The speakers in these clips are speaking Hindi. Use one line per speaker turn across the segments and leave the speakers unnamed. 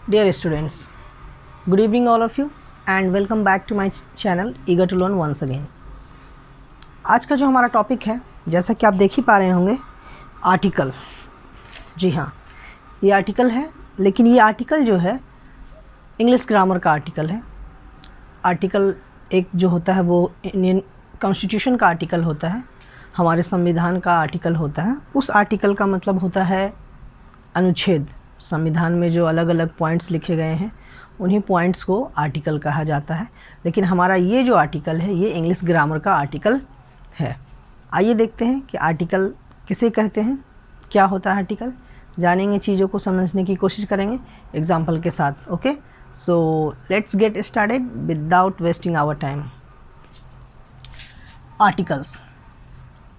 Dear students, good evening all of you and welcome back to my channel Eager to Learn once again। आज का जो हमारा टॉपिक है, जैसा कि आप देख ही पा रहे होंगे, आर्टिकल। जी हाँ, ये आर्टिकल है, लेकिन ये आर्टिकल जो है इंग्लिश ग्रामर का आर्टिकल है। आर्टिकल एक जो होता है वो इंडियन कॉन्स्टिट्यूशन का आर्टिकल होता है, हमारे संविधान का आर्टिकल होता है। उस आर्टिकल का मतलब होता है अनुच्छेद। संविधान में जो अलग अलग पॉइंट्स लिखे गए हैं उन्हीं पॉइंट्स को आर्टिकल कहा जाता है। लेकिन हमारा ये जो आर्टिकल है ये इंग्लिश ग्रामर का आर्टिकल है। आइए देखते हैं कि आर्टिकल किसे कहते हैं, क्या होता है आर्टिकल, जानेंगे, चीज़ों को समझने की कोशिश करेंगे एग्जाम्पल के साथ। Okay, so let's get started without wasting our time. Articles,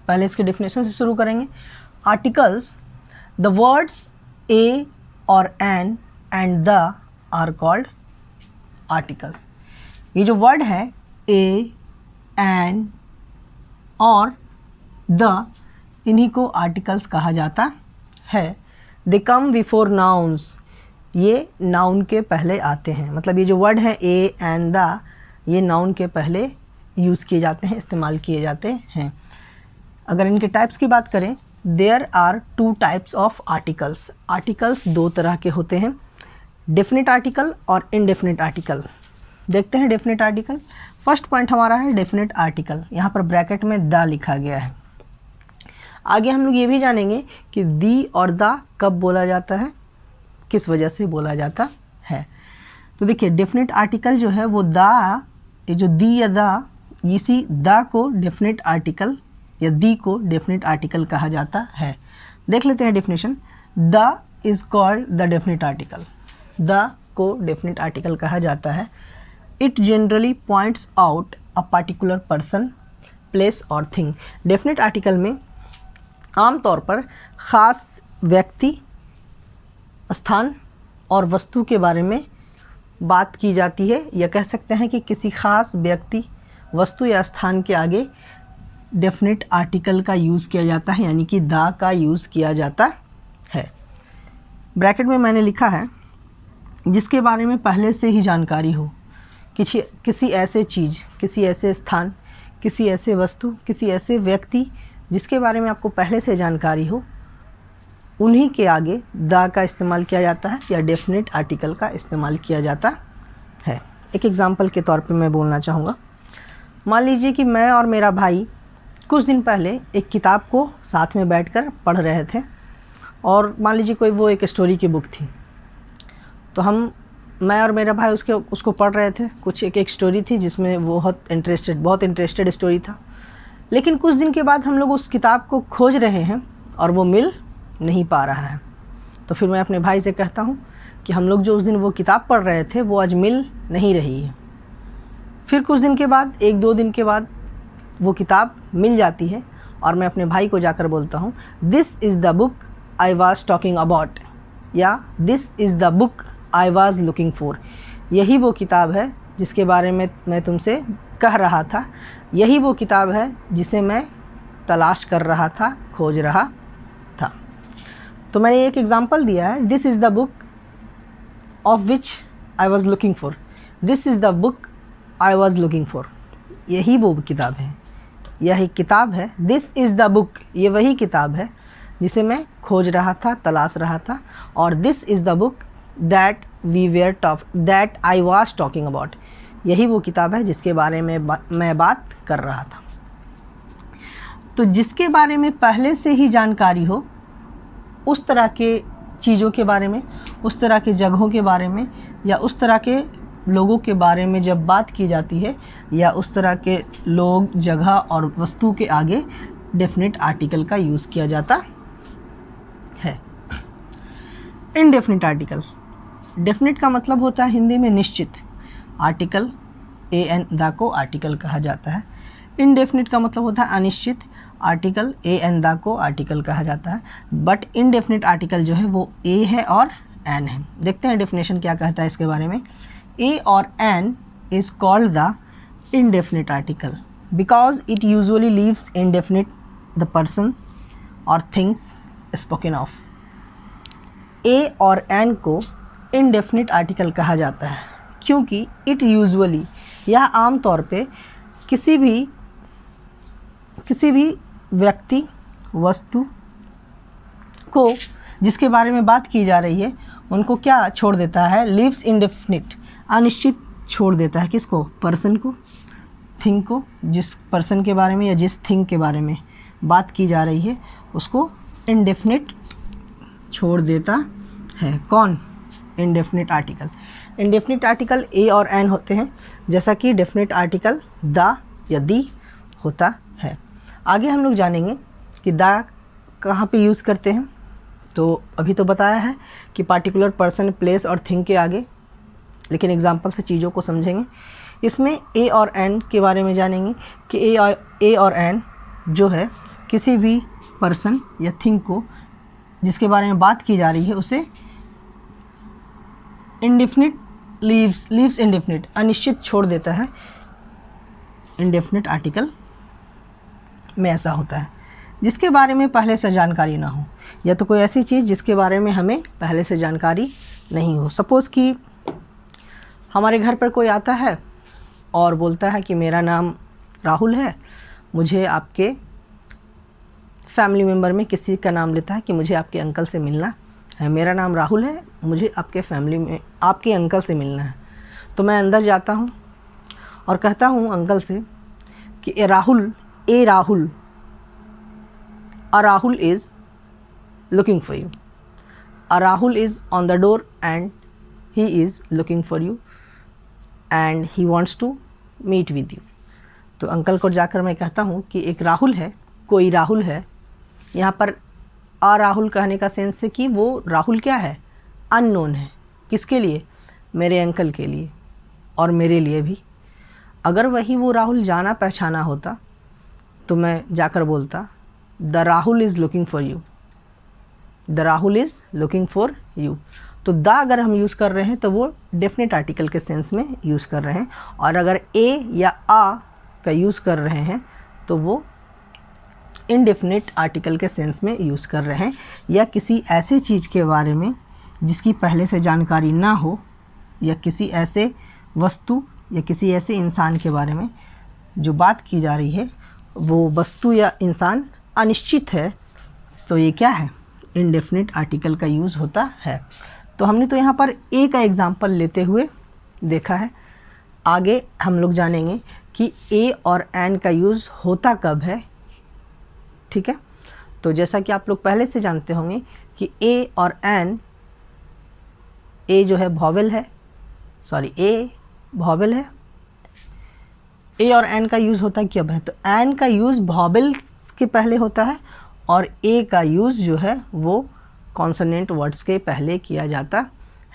पहले इसके डेफिनेशन से शुरू करेंगे। आर्टिकल्स, द वर्ड्स ए और an and the are called articles. ये जो वर्ड है ए, एन और द, इन्हीं को आर्टिकल्स कहा जाता है। दे कम बिफोर नाउन्स, ये नाउन के पहले आते हैं। मतलब ये जो वर्ड है ए एंड द, ये नाउन के पहले यूज़ किए जाते हैं, इस्तेमाल किए जाते हैं। अगर इनके टाइप्स की बात करें, there are two types of articles. Articles दो तरह के होते हैं, डेफिनेट आर्टिकल और इनडेफिनेट आर्टिकल। देखते हैं डेफिनेट आर्टिकल। फर्स्ट पॉइंट हमारा है डेफिनेट आर्टिकल, यहाँ पर ब्रैकेट में द लिखा गया है। आगे हम लोग ये भी जानेंगे कि दी और द कब बोला जाता है, किस वजह से बोला जाता है। तो देखिए, डेफिनेट आर्टिकल जो है वो द, ये जो दी या द, इसी द को डेफिनेट आर्टिकल या दी को डेफिनेट आर्टिकल कहा जाता है। देख लेते हैं definition. The is called the definite article. The को डेफिनेट आर्टिकल कहा जाता है। It generally points out a particular person, place और थिंग। डेफिनेट आर्टिकल में आमतौर पर ख़ास व्यक्ति, स्थान और वस्तु के बारे में बात की जाती है, या कह सकते हैं कि किसी ख़ास व्यक्ति, वस्तु या स्थान के आगे डेफिनेट आर्टिकल का यूज़ किया जाता है, यानी कि द का यूज़ किया जाता है। ब्रैकेट में मैंने लिखा है जिसके बारे में पहले से ही जानकारी हो, किसी ऐसे चीज़, किसी ऐसे स्थान, किसी ऐसे वस्तु, किसी ऐसे व्यक्ति जिसके बारे में आपको पहले से जानकारी हो, उन्हीं के आगे द का इस्तेमाल किया जाता है या डेफिनेट आर्टिकल का इस्तेमाल किया जाता है। एक एग्ज़ाम्पल के तौर पे मैं बोलना चाहूँगा। मान लीजिए कि मैं और मेरा भाई कुछ दिन पहले एक किताब को साथ में बैठकर पढ़ रहे थे, और मान लीजिए कोई वो एक स्टोरी की बुक थी। तो मैं और मेरा भाई उसको पढ़ रहे थे। कुछ एक स्टोरी थी जिसमें वो बहुत इंटरेस्टेड स्टोरी था। लेकिन कुछ दिन के बाद हम लोग उस किताब को खोज रहे हैं और वो मिल नहीं पा रहा है। तो फिर मैं अपने भाई से कहता हूँ कि हम लोग जो उस दिन वो किताब पढ़ रहे थे वो आज मिल नहीं रही है। फिर कुछ दिन के बाद, एक दो दिन के बाद वो किताब मिल जाती है और मैं अपने भाई को जाकर बोलता हूँ, this is the book I was talking about, या this is the book I was looking for. यही वो किताब है जिसके बारे में मैं तुमसे कह रहा था, यही वो किताब है जिसे मैं तलाश कर रहा था, खोज रहा था। तो मैंने एक एग्ज़ाम्पल दिया है, this is the book of which I was looking for, this is the book I was looking for. यही वो किताब है, यही किताब है। दिस इज़ द बुक, ये वही किताब है जिसे मैं खोज रहा था, तलाश रहा था। और this is the book that I was talking about, यही वो किताब है जिसके बारे में मैं बात कर रहा था। तो जिसके बारे में पहले से ही जानकारी हो, उस तरह के चीज़ों के बारे में, उस तरह के जगहों के बारे में, या उस तरह के लोगों के बारे में जब बात की जाती है, या उस तरह के लोग, जगह और वस्तु के आगे डेफिनेट आर्टिकल का यूज़ किया जाता है। इनडेफिनेट आर्टिकल, डेफिनेट का मतलब होता है हिंदी में निश्चित। आर्टिकल ए एन द को आर्टिकल कहा जाता है। इनडेफिनेट का मतलब होता है अनिश्चित। आर्टिकल ए एन द को आर्टिकल कहा जाता है। बट इनडेफिनेट आर्टिकल जो है वो ए है और एन है। देखते हैं डेफिनेशन क्या कहता है इसके बारे में। ए और an is called the indefinite article because it usually leaves indefinite the persons or things spoken of. ए और एन को इनडेफिनिट आर्टिकल कहा जाता है, क्योंकि इट यूजुअली, यह आम तौर पे किसी भी व्यक्ति, वस्तु को जिसके बारे में बात की जा रही है उनको क्या छोड़ देता है, लीव्स इनडेफिनिट, अनिश्चित छोड़ देता है। किसको? पर्सन को, थिंग को। जिस पर्सन के बारे में या जिस थिंग के बारे में बात की जा रही है उसको इनडेफिनिट छोड़ देता है। कौन? Indefinite article. Indefinite article a और एन होते हैं, जैसा कि डेफिनिट आर्टिकल द या दी होता है। आगे हम लोग जानेंगे कि द कहाँ पे यूज़ करते हैं। तो अभी तो बताया है कि पार्टिकुलर पर्सन, प्लेस और थिंग के आगे, लेकिन एग्जांपल से चीज़ों को समझेंगे। इसमें ए और एन के बारे में जानेंगे कि ए और एन जो है किसी भी पर्सन या थिंग को जिसके बारे में बात की जा रही है उसे इनडेफिनिट, लीव्स इनडेफिनिट, अनिश्चित छोड़ देता है। इनडेफिनिट आर्टिकल में ऐसा होता है जिसके बारे में पहले से जानकारी ना हो, या तो कोई ऐसी चीज़ जिसके बारे में हमें पहले से जानकारी नहीं हो। सपोज़ कि हमारे घर पर कोई आता है और बोलता है कि मेरा नाम राहुल है, मुझे आपके फैमिली मेम्बर में किसी का नाम लेता है कि मुझे आपके अंकल से मिलना है, मेरा नाम राहुल है, मुझे आपके फैमिली में आपके अंकल से मिलना है। तो मैं अंदर जाता हूँ और कहता हूँ अंकल से कि ए Rahul, a Rahul is looking for you, a Rahul is on the door and he is looking for you and he wants to meet with you। तो अंकल को जाकर मैं कहता हूँ कि एक राहुल है, कोई राहुल है। यहाँ पर आ राहुल कहने का सेंस है कि वो राहुल क्या है? अननोन है। किसके लिए? मेरे अंकल के लिए और मेरे लिए भी। अगर वही वो राहुल जाना पहचाना होता तो मैं जाकर बोलता the Rahul is looking for you, the Rahul is looking for you. तो द अगर हम यूज़ कर रहे हैं तो वो डेफिनेट आर्टिकल के सेंस में यूज़ कर रहे हैं, और अगर ए या आ का यूज़ कर रहे हैं तो वो इनडेफिनिट आर्टिकल के सेंस में यूज़ कर रहे हैं, या किसी ऐसे चीज़ के बारे में जिसकी पहले से जानकारी ना हो, या किसी ऐसे वस्तु या किसी ऐसे इंसान के बारे में जो बात की जा रही है वो वस्तु या इंसान अनिश्चित है, तो ये क्या है? इनडेफिनिट आर्टिकल का यूज़ होता है। तो हमने तो यहाँ पर ए का एग्जाम्पल लेते हुए देखा है। आगे हम लोग जानेंगे कि ए और एन का यूज़ होता कब है। ठीक है, तो जैसा कि आप लोग पहले से जानते होंगे कि ए और एन, ए जो है वॉवेल है, ए वॉवेल है। ए और एन का यूज़ होता कब है? तो एन का यूज़ वॉवेल्स के पहले होता है और ए का यूज़ जो है वो कॉन्सोनेंट वर्ड्स के पहले किया जाता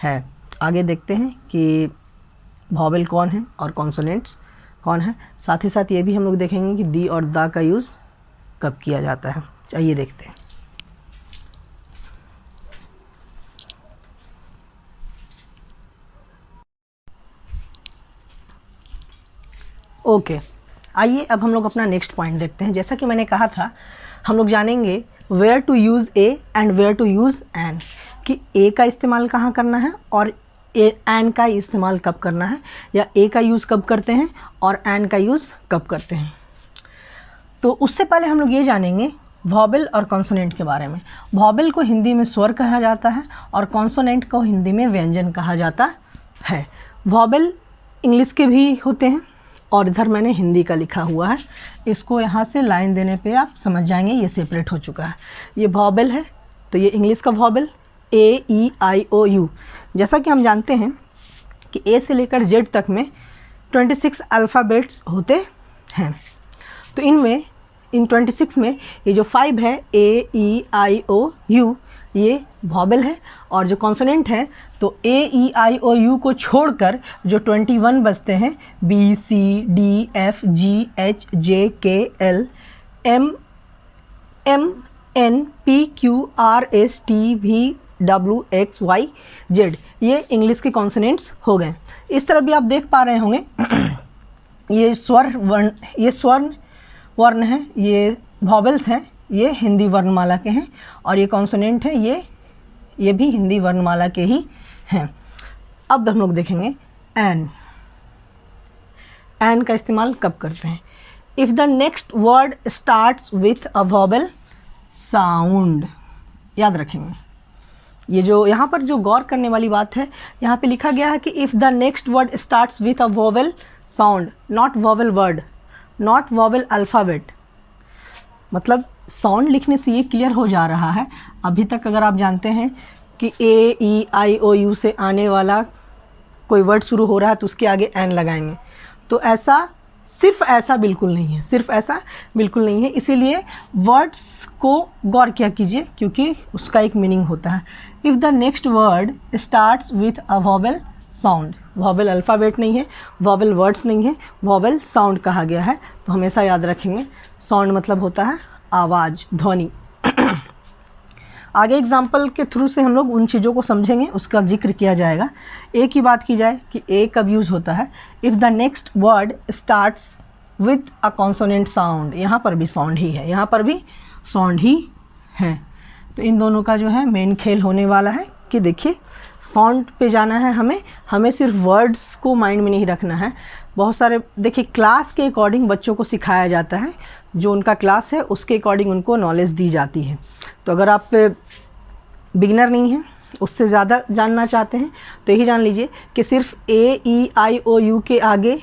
है। आगे देखते हैं कि वॉवेल कौन है और कॉन्सोनेंट्स कौन है। साथ ही साथ ये भी हम लोग देखेंगे कि दी और दा का यूज़ कब किया जाता है। चलिए देखते हैं। ओके, आइए अब हम लोग अपना नेक्स्ट पॉइंट देखते हैं। जैसा कि मैंने कहा था हम लोग जानेंगे where to use A and where to use an, कि ए का इस्तेमाल कहाँ करना है और एन का इस्तेमाल कब करना है, या ए का यूज़ कब करते हैं और एन का यूज़ कब करते हैं। तो उससे पहले हम लोग ये जानेंगे वॉवेल और कॉन्सोनेंट के बारे में। वॉवेल को हिंदी में स्वर कहा जाता है और कॉन्सोनेंट को हिंदी में व्यंजन कहा जाता है। वॉवेल इंग्लिश के भी होते हैं और इधर मैंने हिंदी का लिखा हुआ है, इसको यहाँ से लाइन देने पे आप समझ जाएंगे ये सेपरेट हो चुका है। ये वॉवेल है तो ये इंग्लिश का vowel A E I O you. जैसा कि हम जानते हैं कि ए से लेकर जेड तक में 26 अल्फ़ाबेट्स होते हैं। तो इन 26 में ये जो 5 है ए ई आई ओ यू, ये वॉवेल है, और जो कॉन्सोनेंट है तो ए ई आई ओ यू को छोड़कर जो 21 बचते हैं B C D F G H J K L M M N P Q R S T V W X Y Z, ये इंग्लिश के कॉन्सोनेंट्स हो गए। इस तरह भी आप देख पा रहे होंगे ये स्वर वर्ण हैं, ये वॉवेल्स हैं, ये हिंदी वर्णमाला के हैं, और ये कॉन्सोनेंट है ये भी हिंदी वर्णमाला के ही हैं। अब हम लोग देखेंगे एन का इस्तेमाल कब करते हैं। If the next word starts with a vowel sound, याद रखेंगे। ये जो यहाँ पर जो गौर करने वाली बात है, यहाँ पे लिखा गया है कि if the next word starts with a vowel sound, not vowel word, not vowel alphabet. मतलब साउंड लिखने से ये क्लियर हो जा रहा है, अभी तक अगर आप जानते हैं कि ए ई आई ओ यू से आने वाला कोई वर्ड शुरू हो रहा है तो उसके आगे एन लगाएंगे, तो ऐसा सिर्फ ऐसा बिल्कुल नहीं है, सिर्फ ऐसा बिल्कुल नहीं है। इसीलिए वर्ड्स को गौर किया कीजिए, क्योंकि उसका एक मीनिंग होता है। If the next word starts with a vowel sound, vowel alphabet नहीं है, वॉवेल वर्ड्स नहीं है, वॉवेल साउंड कहा गया है, तो हमेशा याद रखेंगे साउंड मतलब होता है आवाज़, ध्वनि। आगे एग्जाम्पल के थ्रू से हम लोग उन चीज़ों को समझेंगे, उसका जिक्र किया जाएगा। ए की बात की जाए कि ए कब यूज़ होता है, if the next word starts with a consonant sound, यहाँ पर भी साउंड ही है, यहाँ पर भी साउंड ही है। तो इन दोनों का जो है मेन खेल होने वाला है कि देखिए साउंड पे जाना है हमें सिर्फ वर्ड्स को माइंड में नहीं रखना है। बहुत सारे देखिए क्लास के अकॉर्डिंग बच्चों को सिखाया जाता है, जो उनका क्लास है उसके अकॉर्डिंग उनको नॉलेज दी जाती है। तो अगर आप बिगिनर नहीं हैं, उससे ज़्यादा जानना चाहते हैं, तो यही जान लीजिए कि सिर्फ ए ई आई ओ यू के आगे,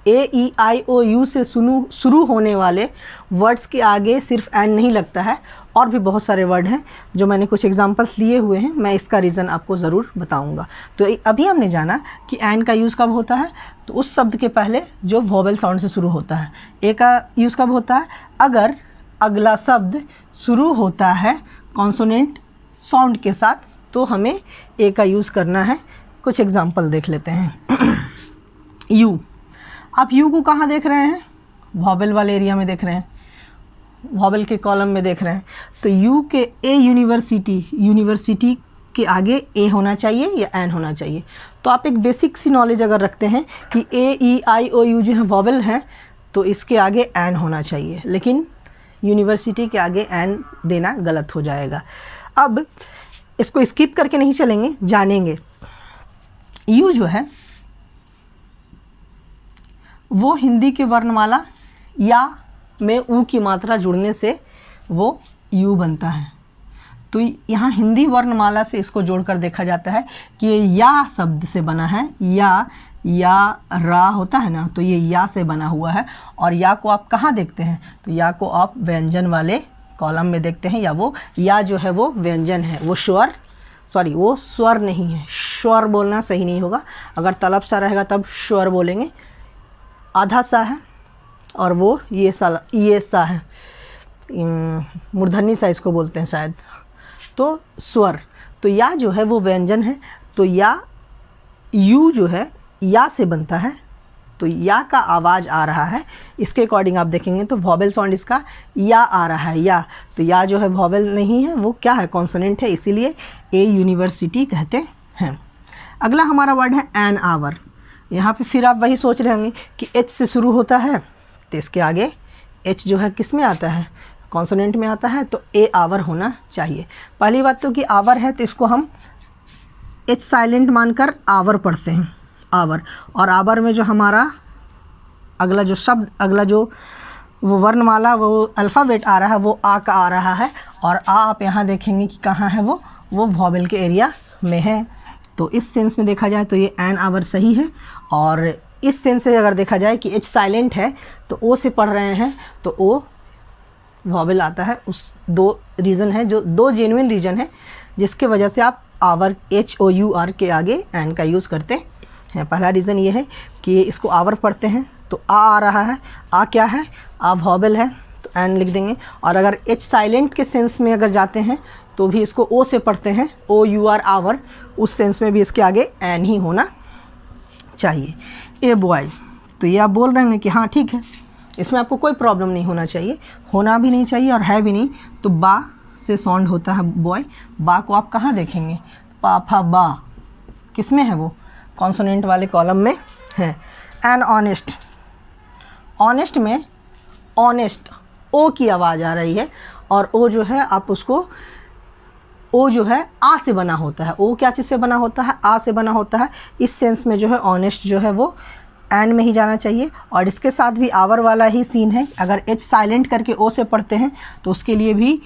ए ई आई ओ यू से शुरू होने वाले वर्ड्स के आगे सिर्फ एन नहीं लगता है, और भी बहुत सारे वर्ड हैं जो मैंने कुछ एग्जांपल्स लिए हुए हैं, मैं इसका रीज़न आपको ज़रूर बताऊंगा। तो अभी हमने जाना कि एन का यूज़ कब होता है, तो उस शब्द के पहले जो वॉवेल साउंड से शुरू होता है। ए का यूज़ कब होता है, अगर अगला शब्द शुरू होता है कॉन्सोनेंट साउंड के साथ, तो हमें ए का यूज़ करना है। कुछ एग्जांपल देख लेते हैं। यू, आप यू को कहाँ देख रहे हैं, वॉवेल वाले एरिया में देख रहे हैं, वॉवेल के कॉलम में देख रहे हैं। तो यू के ए यूनिवर्सिटी के आगे ए होना चाहिए या एन होना चाहिए। तो आप एक बेसिक सी नॉलेज अगर रखते हैं कि ए ई आई ओ यू जो है वॉवेल है, तो इसके आगे एन होना चाहिए, लेकिन यूनिवर्सिटी के आगे एन देना गलत हो जाएगा। अब इसको स्किप करके नहीं चलेंगे, जानेंगे। यू जो है वो हिंदी के वर्णमाला या में ऊ की मात्रा जुड़ने से वो यू बनता है। तो यहाँ हिंदी वर्णमाला से इसको जोड़कर देखा जाता है कि ये या शब्द से बना है, या रा होता है ना, तो ये या से बना हुआ है। और या को आप कहाँ देखते हैं, तो या को आप व्यंजन वाले कॉलम में देखते हैं, या वो या जो है वो व्यंजन है, वो वो स्वर नहीं है। स्वर बोलना सही नहीं होगा, अगर तलब सा रहेगा तब स्वर बोलेंगे। आधा सा है और वो ये सा है, मूर्धन्य सा इसको बोलते हैं शायद, तो स्वर। तो या जो है वो व्यंजन है, तो या यू जो है या से बनता है, तो या का आवाज़ आ रहा है। इसके अकॉर्डिंग आप देखेंगे तो वॉवेल साउंड इसका या आ रहा है, या। तो या जो है वॉवेल नहीं है, वो क्या है, कॉन्सोनेंट है, इसीलिए ए यूनिवर्सिटी कहते हैं। अगला हमारा वर्ड है एन आवर। यहाँ पे फिर आप वही सोच रहे होंगे कि एच से शुरू होता है, तो इसके आगे एच जो है किस में आता है, कॉन्सोनेंट में आता है, तो ए आवर होना चाहिए। पहली बात तो कि आवर है तो इसको हम एच साइलेंट मानकर आवर पढ़ते हैं, आवर। और आवर में जो हमारा अगला जो शब्द, अगला जो वो वर्णमाला, वो अल्फ़ाबेट आ रहा है, वो आ का आ रहा है। और आ आप यहाँ देखेंगे कि कहाँ है, वो वॉवेल के एरिया में है। तो इस सेंस में देखा जाए तो ये एन आवर सही है। और इस सेंस से अगर देखा जाए कि एच साइलेंट है तो ओ से पढ़ रहे हैं, तो ओ वॉवेल आता है। उस दो रीज़न है, जो दो जेन्युइन रीज़न है जिसके वजह से आप hour H O U R के आगे एन का यूज़ करते हैं। पहला रीज़न ये है कि इसको आवर पढ़ते हैं तो आ रहा है, आ क्या है, आ वॉवेल है, तो एन लिख देंगे। और अगर एच साइलेंट के सेंस में अगर जाते हैं तो भी इसको ओ से पढ़ते हैं, ओ यू आर आवर, उस सेंस में भी इसके आगे एन ही होना चाहिए। ए बॉय, तो ये आप बोल रहे हैं कि हाँ ठीक है, इसमें आपको कोई प्रॉब्लम नहीं होना चाहिए, होना भी नहीं चाहिए और है भी नहीं। तो बा से साउंड होता है बॉय। बा को आप कहाँ देखेंगे, पा फा बा, किस में है, वो कॉन्सोनेंट वाले कॉलम में है। एन ऑनेस्ट, ऑनेस्ट में ऑनेस्ट ओ की आवाज़ आ रही है, और ओ जो है आप उसको ओ जो है आ से बना होता है। ओ क्या चीज़ से बना होता है? आ से बना होता है। इस सेंस में जो है ऑनेस्ट जो है वो एन में ही जाना चाहिए। और इसके साथ भी आवर वाला ही सीन है। अगर एच साइलेंट करके ओ से पढ़ते हैं तो उसके लिए भी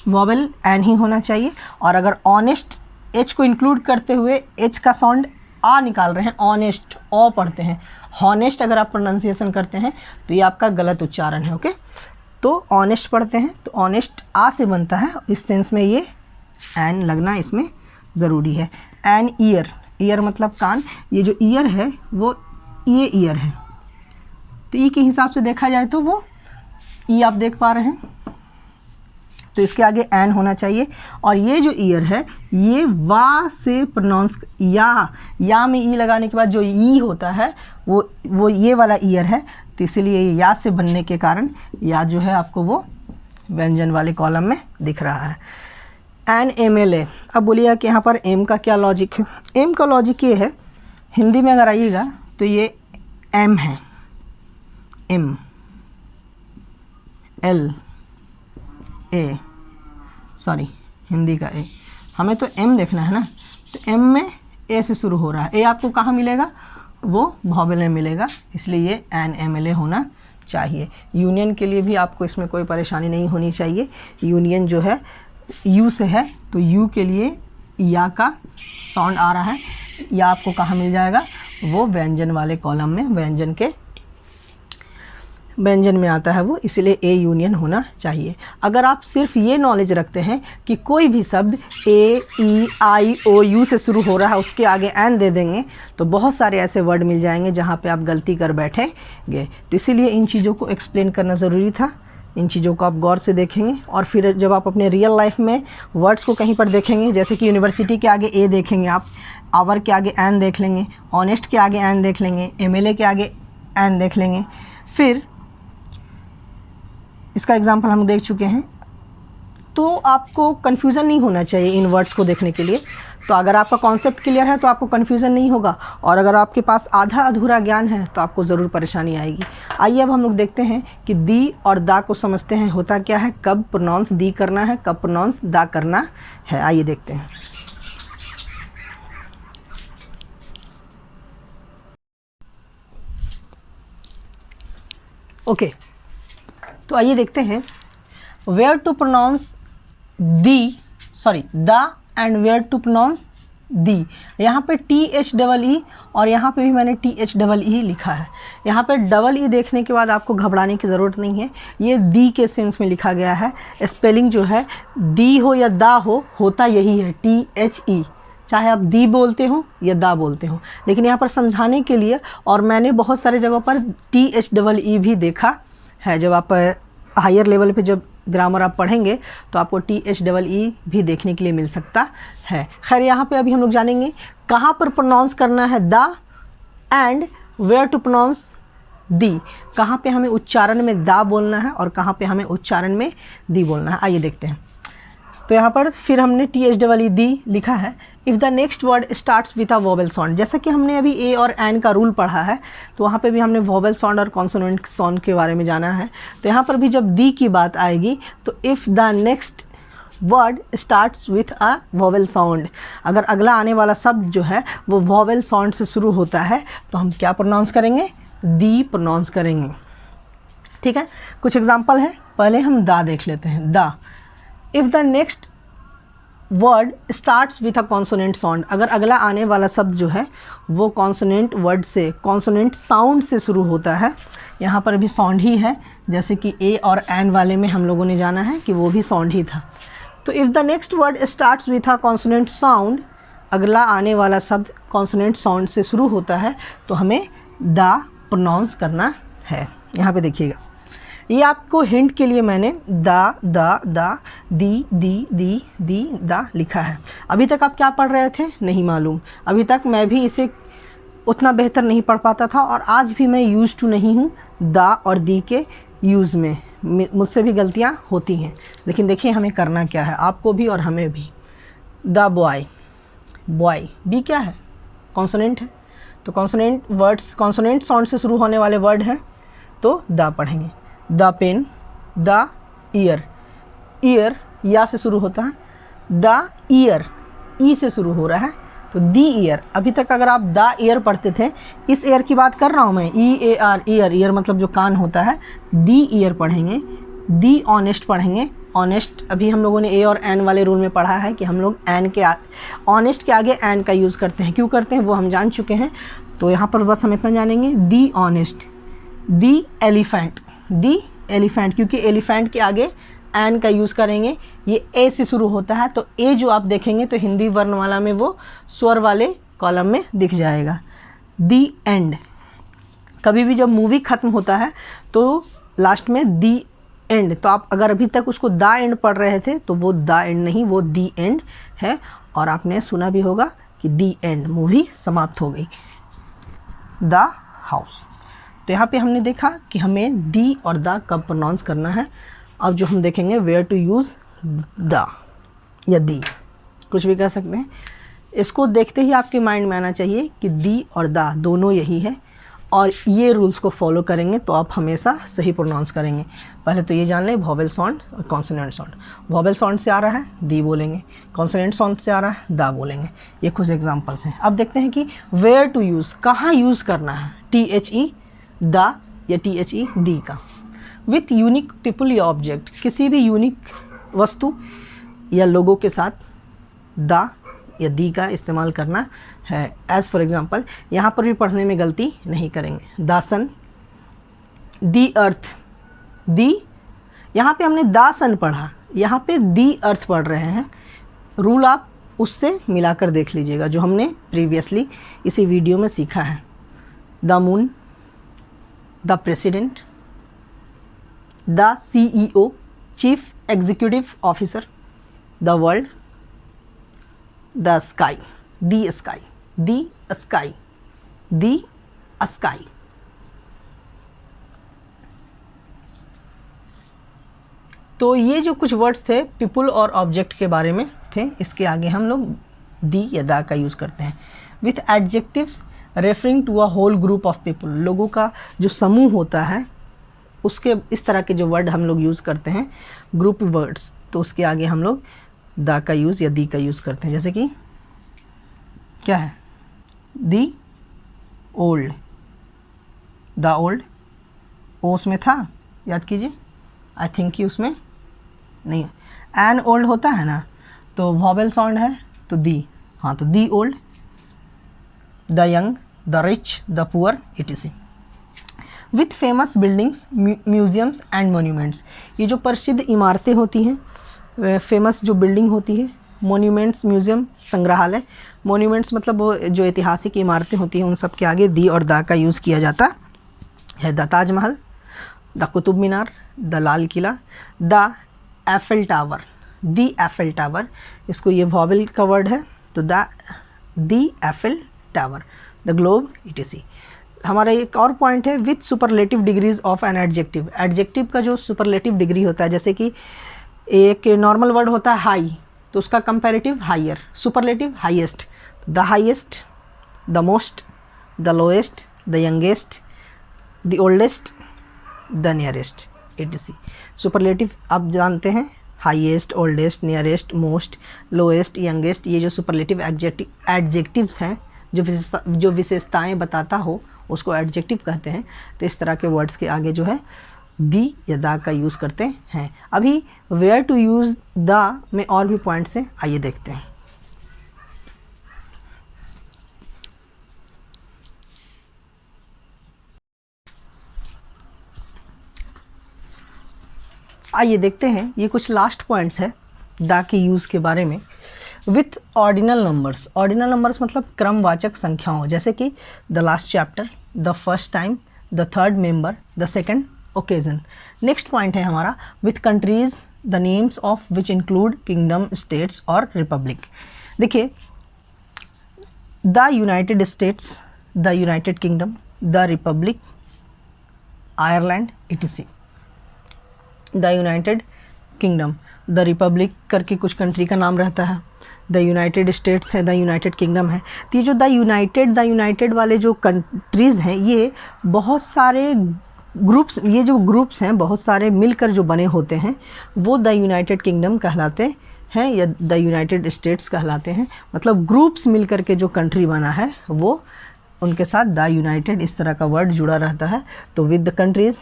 वॉवेल एन ही होना चाहिए। और अगर ऑनेस्ट एच को इंक्लूड करते हुए एच का साउंड आ निकाल रहे हैं, ऑनेस्ट ओ पढ़ते हैं, हॉनेस्ट अगर आप प्रोनाउंसिएशन करते हैं तो ये आपका गलत उच्चारण है। ओके, तो ऑनेस्ट पढ़ते हैं तो ऑनेस्ट आ से बनता है। इस सेंस में ये एन लगना इसमें ज़रूरी है। एन ईयर, ईयर मतलब कान। ये जो ईयर है वो ये ईयर है, तो ई के हिसाब से देखा जाए तो वो ई आप देख पा रहे हैं, तो इसके आगे एन होना चाहिए। और ये जो ईयर है ये वा से प्रोनाउंस, या में ई लगाने के बाद जो ई होता है वो ये वाला ईयर है, तो इसीलिए ये या से बनने के कारण या जो है आपको वो व्यंजन वाले कॉलम में दिख रहा है। An M L A. अब बोलिए कि यहाँ पर एम का क्या लॉजिक है? एम का लॉजिक ये है, हिंदी में अगर आइएगा तो ये एम है, M L A, sorry Hindi का ए, हमें तो एम देखना है ना, तो एम में ए से शुरू हो रहा है। ए आपको कहाँ मिलेगा? वो वॉवेल में मिलेगा, इसलिए ये एन एम एल ए होना चाहिए। यूनियन के लिए भी आपको इसमें कोई परेशानी नहीं होनी चाहिए। यूनियन जो है यू से है, तो यू के लिए या का साउंड आ रहा है, या आपको कहाँ मिल जाएगा? वो व्यंजन वाले कॉलम में, व्यंजन में आता है वो, इसलिए ए यूनियन होना चाहिए। अगर आप सिर्फ ये नॉलेज रखते हैं कि कोई भी शब्द ए ई आई ओ यू से शुरू हो रहा है उसके आगे एन दे देंगे तो बहुत सारे ऐसे वर्ड मिल जाएंगे जहाँ पे आप गलती कर बैठेंगे। तो इसीलिए इन चीज़ों को एक्सप्लेन करना ज़रूरी था। इन चीज़ों को आप गौर से देखेंगे और फिर जब आप अपने रियल लाइफ में वर्ड्स को कहीं पर देखेंगे, जैसे कि यूनिवर्सिटी के आगे ए देखेंगे आप, आवर के आगे एन देख लेंगे, ऑनेस्ट के आगे एन देख लेंगे, एमएलए के आगे एन देख लेंगे। फिर इसका एग्जाम्पल हम देख चुके हैं, तो आपको कन्फ्यूज़न नहीं होना चाहिए इन वर्ड्स को देखने के लिए। तो अगर आपका कॉन्सेप्ट क्लियर है तो आपको कन्फ्यूज़न नहीं होगा, और अगर आपके पास आधा अधूरा ज्ञान है तो आपको ज़रूर परेशानी आएगी। आइए अब हम लोग देखते हैं कि दी और दा को समझते हैं, होता क्या है, कब प्रोनाउंस दी करना है, कब प्रोनाउंस दा करना है। आइए देखते हैं। ओके, तो आइए देखते हैं where to pronounce the, sorry the and where to pronounce the. यहाँ पे THEE और यहाँ पे भी मैंने THEE लिखा है। यहाँ पे डबल ई देखने के बाद आपको घबराने की ज़रूरत नहीं है, ये दी के सेंस में लिखा गया है। स्पेलिंग जो है दी हो या दा हो, होता यही है THE, चाहे आप दी बोलते हो या दा बोलते हो। लेकिन यहाँ पर समझाने के लिए, और मैंने बहुत सारे जगहों पर THEE भी देखा है, जब आप हायर लेवल पे जब ग्रामर आप पढ़ेंगे तो आपको THEE भी देखने के लिए मिल सकता है। खैर यहाँ पे अभी हम लोग जानेंगे कहाँ पर प्रोनाउंस करना है दा एंड वेयर टू प्रोनाउंस दी। कहाँ पे हमें उच्चारण में दा बोलना है और कहाँ पे हमें उच्चारण में दी बोलना है। आइए देखते हैं। तो यहाँ पर फिर हमने THEE लिखा है। If the next word starts with a vowel sound, जैसा कि हमने अभी ए और एन का रूल पढ़ा है, तो वहाँ पे भी हमने वोवेल साउंड और कॉन्सोनेंट साउंड के बारे में जाना है। तो यहाँ पर भी जब दी की बात आएगी तो if the next word starts with a vowel sound, अगर अगला आने वाला शब्द जो है वो वोवेल साउंड से शुरू होता है तो हम क्या प्रोनाउंस करेंगे? दी प्रोनाउंस करेंगे। ठीक है, कुछ एग्जाम्पल है। पहले हम दा देख लेते हैं। दा, if the next word starts with a consonant sound, अगर अगला आने वाला शब्द जो है वो कॉन्सोनेंट वर्ड से, कॉन्सोनेंट साउंड से शुरू होता है, यहाँ पर भी साउंड ही है, जैसे कि ए और एन वाले में हम लोगों ने जाना है कि वो भी साउंड ही था। तो if the next word starts with a consonant sound, अगला आने वाला शब्द कॉन्सोनेंट साउंड से शुरू होता है तो हमें दा प्रोनाउंस करना है। यहाँ पे देखिएगा, ये आपको हिंट के लिए मैंने दा दी दा लिखा है। अभी तक आप क्या पढ़ रहे थे नहीं मालूम, अभी तक मैं भी इसे उतना बेहतर नहीं पढ़ पाता था, और आज भी मैं यूज़ टू नहीं हूँ दा और दी के यूज़ में, मुझसे भी गलतियाँ होती हैं। लेकिन देखिए हमें करना क्या है, आपको भी और हमें भी। द बॉय, बॉय बी क्या है? कॉन्सोनेंट है, तो कॉन्सोनेंट वर्ड्स कॉन्सोनेंट साउंड से शुरू होने वाले वर्ड हैं तो दा पढ़ेंगे। The pen, the year, year या से शुरू होता है द ईयर, ई से शुरू हो रहा है तो दी ईयर। अभी तक अगर आप द ईयर पढ़ते थे, इस ईयर की बात कर रहा हूँ मैं, ई ए आर, ईयर, ईयर मतलब जो कान होता है। दी ईयर पढ़ेंगे, दी ऑनेस्ट पढ़ेंगे। ऑनेस्ट अभी हम लोगों ने ए और एन वाले रूल में पढ़ा है कि हम लोग एन के ऑनेस्ट के आगे एन का यूज़ करते हैं। क्यों करते हैं वो हम जान चुके हैं, तो यहाँ पर बस हम इतना जानेंगे। The honest, the elephant, the elephant क्योंकि एलिफेंट के आगे एन का यूज़ करेंगे। ये ए से शुरू होता है तो ए जो आप देखेंगे तो हिंदी वर्णमाला में वो स्वर वाले कॉलम में दिख जाएगा। दी एंड, कभी भी जब मूवी ख़त्म होता है तो लास्ट में दी एंड, तो आप अगर अभी तक उसको द एंड पढ़ रहे थे तो वो द एंड नहीं, वो दी एंड है। और आपने सुना भी होगा कि दी एंड, मूवी समाप्त हो गई। द हाउस, तो यहाँ पे हमने देखा कि हमें दी और द कब प्रोनाउंस करना है। अब जो हम देखेंगे वेयर टू यूज़ द या दी, कुछ भी कह सकते हैं। इसको देखते ही आपके माइंड में आना चाहिए कि दी और द दोनों यही है, और ये रूल्स को फॉलो करेंगे तो आप हमेशा सही प्रोनाउंस करेंगे। पहले तो ये जान लें, वॉवेल साउंड और कॉन्सोनेंट साउंड। वॉवेल साउंड से आ रहा है दी बोलेंगे, कॉन्सोनेंट साउंड से आ रहा है दा बोलेंगे। ये कुछ एग्जांपल्स हैं। अब देखते हैं कि वेयर टू यूज़, कहाँ यूज़ करना है THE द या THE दी का। विथ यूनिक पीपल या ऑब्जेक्ट, किसी भी यूनिक वस्तु या लोगों के साथ द या दी का इस्तेमाल करना है। एज़ फॉर एग्ज़ाम्पल यहाँ पर भी पढ़ने में गलती नहीं करेंगे। द सन, दी अर्थ, दी, यहाँ पे हमने द सन पढ़ा, यहाँ पे दी अर्थ पढ़ रहे हैं। रूल आप उससे मिलाकर देख लीजिएगा जो हमने प्रीवियसली इसी वीडियो में सीखा है। The moon, the president, the CEO chief executive officer, the world, the sky, the sky, the sky, the sky. तो ये जो कुछ वर्ड्स थे पीपल और ऑब्जेक्ट के बारे में थे, इसके आगे हम लोग दी या दा का यूज़ करते हैं। With adjectives referring to a whole group of people, लोगों का जो समूह होता है उसके इस तरह के जो वर्ड हम लोग यूज़ करते हैं ग्रुप वर्ड्स, तो उसके आगे हम लोग दा का यूज़ या दी का यूज़ करते हैं। जैसे कि क्या है, दी ओल्ड, द ओल्ड, ओ उसमें था, याद कीजिए, आई थिंक कि उसमें नहीं है। एन ओल्ड होता है ना, तो वॉवेल साउंड है तो दी, हाँ तो the old, the young, the rich, the poor, etc। With famous buildings, museums and monuments, ये जो प्रसिद्ध इमारतें होती हैं, फेमस जो बिल्डिंग होती है, मोन्यूमेंट्स, म्यूजियम, संग्रहालय, मोन्यूमेंट्स मतलब वो जो ऐतिहासिक इमारतें होती हैं उन सब के आगे दी और दा का यूज़ किया जाता है। The Taj Mahal, the Qutub Minar, the Lal Qila, the Eiffel tower, the Eiffel tower, इसको ये वॉवेल का वर्ड है तो the Eiffel tower, the globe, etc। हमारा एक और पॉइंट है with superlative degrees of an adjective. Adjective का जो सुपरलेटिव डिग्री होता है, जैसे कि एक नॉर्मल वर्ड होता है हाई, तो उसका comparative higher, superlative highest, the highest, the most, the lowest, the youngest, the oldest, the nearest, etc। Superlative आप जानते हैं, highest, oldest, nearest, most, lowest, youngest, ये जो सुपरलेटिव एडजेक्टिव्स हैं, जो विशेषताएं बताता हो उसको एडजेक्टिव कहते हैं। तो इस तरह के वर्ड्स के आगे जो है दी या दा का यूज़ करते हैं। अभी वेयर टू यूज़ दा में और भी पॉइंट्स हैं, आइए देखते हैं। आइए देखते हैं, ये कुछ लास्ट पॉइंट्स है दा के यूज़ के बारे में। With ordinal numbers, ordinal numbers मतलब क्रमवाचक संख्याओं, जैसे कि the last chapter, the first time, the third member, the second occasion. Next point है हमारा with countries, the names of which include kingdom, states और रिपब्लिक। देखिए, the United states, the United kingdom, the Republic, Ireland, etc। The United kingdom, the Republic करके कुछ कंट्री का नाम रहता है, द यूनाइटेड स्टेट्स है, द यूनाइटेड किंगडम है। तो ये जो द यूनाइटेड वाले जो कंट्रीज़ हैं, ये बहुत सारे ग्रुप्स, ये जो ग्रुप्स हैं बहुत सारे मिलकर जो बने होते हैं वो द यूनाइटेड किंगडम कहलाते हैं या द यूनाइटेड स्टेट्स कहलाते हैं। मतलब ग्रुप्स मिलकर के जो कंट्री बना है वो उनके साथ द यूनाइटेड इस तरह का वर्ड जुड़ा रहता है। तो विद द कंट्रीज़,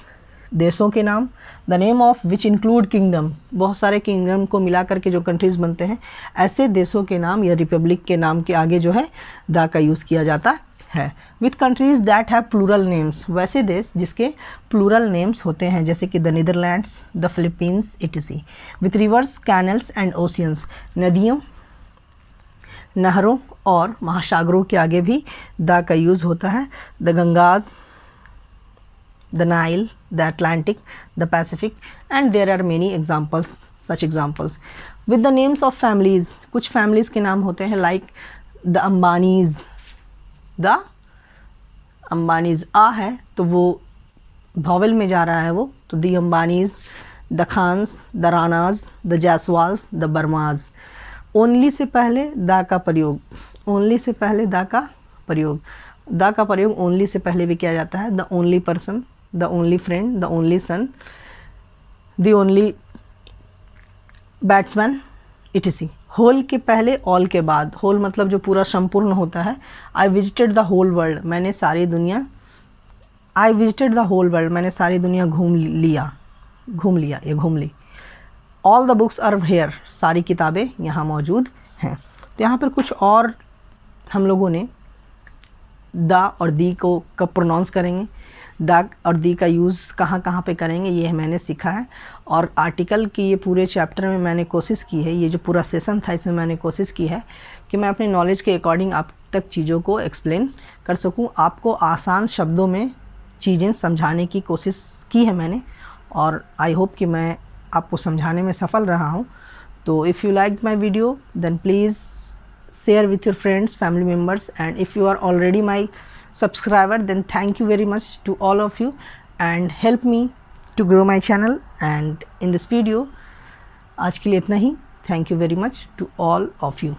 देशों के नाम, the name of which include kingdom, बहुत सारे किंगडम को मिला करके जो कंट्रीज़ बनते हैं, ऐसे देशों के नाम या रिपब्लिक के नाम के आगे जो है द का यूज़ किया जाता है। With countries that have plural names, वैसे देश जिसके प्लूरल नेम्स होते हैं जैसे कि the Netherlands, the Philippines etc. With rivers, canals and oceans, नदियों, नहरों और महासागरों के आगे भी द का यूज़ होता है। The Ganges, the Nile, the Atlantic, the Pacific and there are many examples, such examples. With the names of families, कुछ फैमिलीज़ के नाम होते हैं like the Ambanis, the Ambanis आ है तो वो वॉवेल में जा रहा है वो, तो the Ambanis, the Khans, the Ranas, the Jaiswals, the Barmas. Only से पहले द का प्रयोग, ओनली से पहले द का प्रयोग, द का प्रयोग ओनली से पहले भी किया जाता है। The only person, the only friend, the only son, the only batsman etc. Whole के पहले ऑल के बाद, होल मतलब जो पूरा संपूर्ण होता है। I visited the whole world, मैंने सारी दुनिया, I visited the whole world, मैंने सारी दुनिया घूम लिया या घूम ली। All the books are here, सारी किताबें यहाँ मौजूद हैं। तो यहाँ पर कुछ और हम लोगों ने द और दी को कब प्रोनाउंस करेंगे, द और दी का यूज़ कहाँ कहाँ पे करेंगे, ये मैंने सीखा है। और आर्टिकल की ये पूरे चैप्टर में मैंने कोशिश की है, ये जो पूरा सेशन था इसमें मैंने कोशिश की है कि मैं अपने नॉलेज के अकॉर्डिंग आप तक चीज़ों को एक्सप्लेन कर सकूं, आपको आसान शब्दों में चीज़ें समझाने की कोशिश की है मैंने, और आई होप कि मैं आपको समझाने में सफल रहा हूं। तो if you like my video then please share with your friends, family members, and if you are already my subscriber then thank you very much to all of you and help me to grow my channel. And in this video आज के लिए इतना ही। Thank you very much to all of you.